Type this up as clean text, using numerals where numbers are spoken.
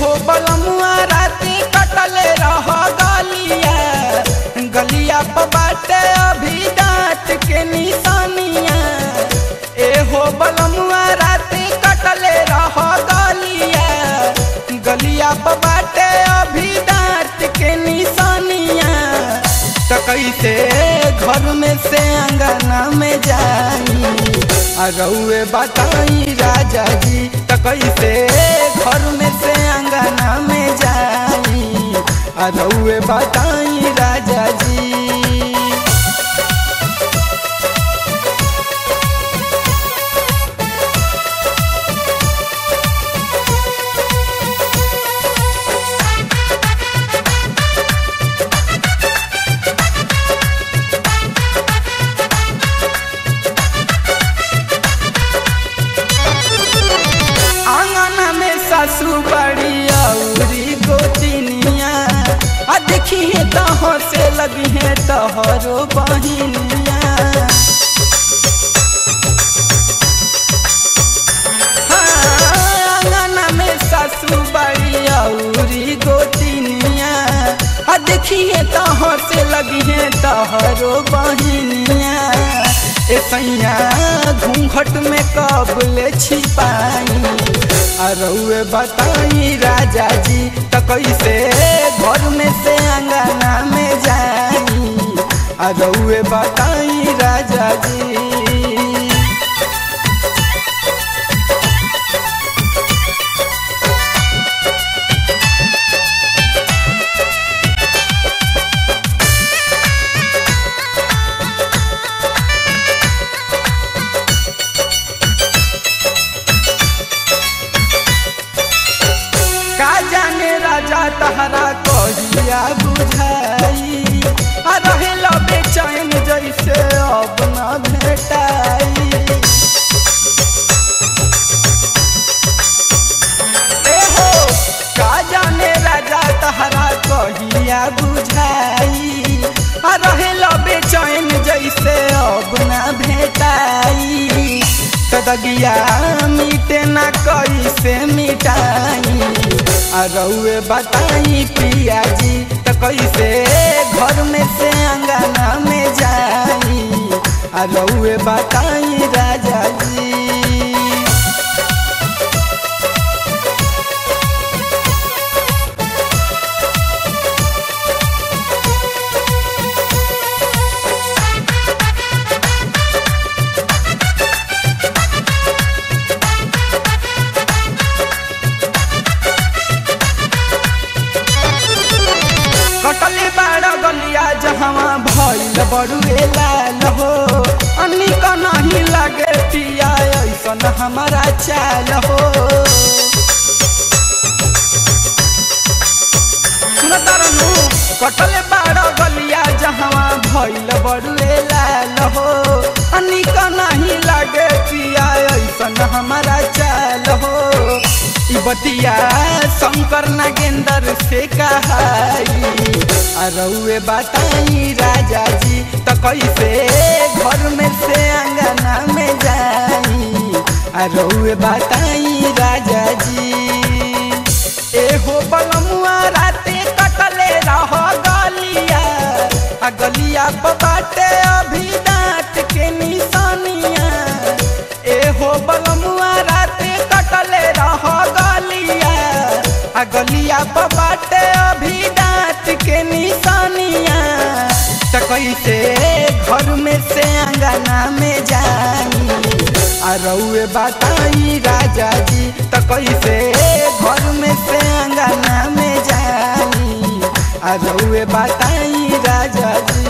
हो बलमुआ राती कटले रह गलिया, गलिया पर बाटे अभी दांत के निशानिया। ए हो बलमुआ राती कटले रह गलिया, गलिया पर बाटे अभी दांत के निशानिया। तो कैसे घर में से अंगना में जाई रउए बताई राजा जी। तो कैसे घर में से अंगना में जाई रउए बताई राजा जी। सासू बड़ी औरी गोतिनिया देखिए तह से लगी है तोहरो बहिनिया। आंगना में सासू बड़ी औरी गोतिनिया देखिए तह से लगी है तोहरो बहिनिया। ऐसैया घूंघट में कबले छिपाई रउए बताई राजा जी। तो कैसे घर में से अंगना में जाई रउए बताई राजा जी। तहरा कहिया बुझाई रहेला बेचैन जैसे अब न भेटाई। हो का जाने राजा तहरा कहिया बुझाई रहेला बेचैन जैसे अब न भेटाई। तदगिया मिटे न कैसे मिटाई रउए बताई पिया जी। तो कैसे घर में से अंगना में जाई रउए बताई राजा जी। कटले बाड़ गलिया जहाँ भइल बड़ुए लाल हो, अनिक नहीं लगे पिया ऐसन हमारा चाल हो। सुनतारनु कटले बाड़ गलिया जहाँ भइल बड़ुए लाल हो, अनिक नहीं लगे पिया ऐसन हमारा चाल हो। बतिया शंकर नागेंद्र से कहाई रउए बताई राजा जी। तो कैसे घर में से अंगना में जाई रउए बताई राजा जी। ए हो बलमुआ राते कटले रह गलिया, गलिया पर बाटे अभी दांत के निशानिया। ए हो बलमुआ राते कटले रह गलिया, गलिया पर बाटे अभी दांत के निशानिया। तो कैसे घर में से अंगना में जाई रउए बताई राजा जी। तो कैसे घर में से अंगना में जाई रउए बताई राजा जी।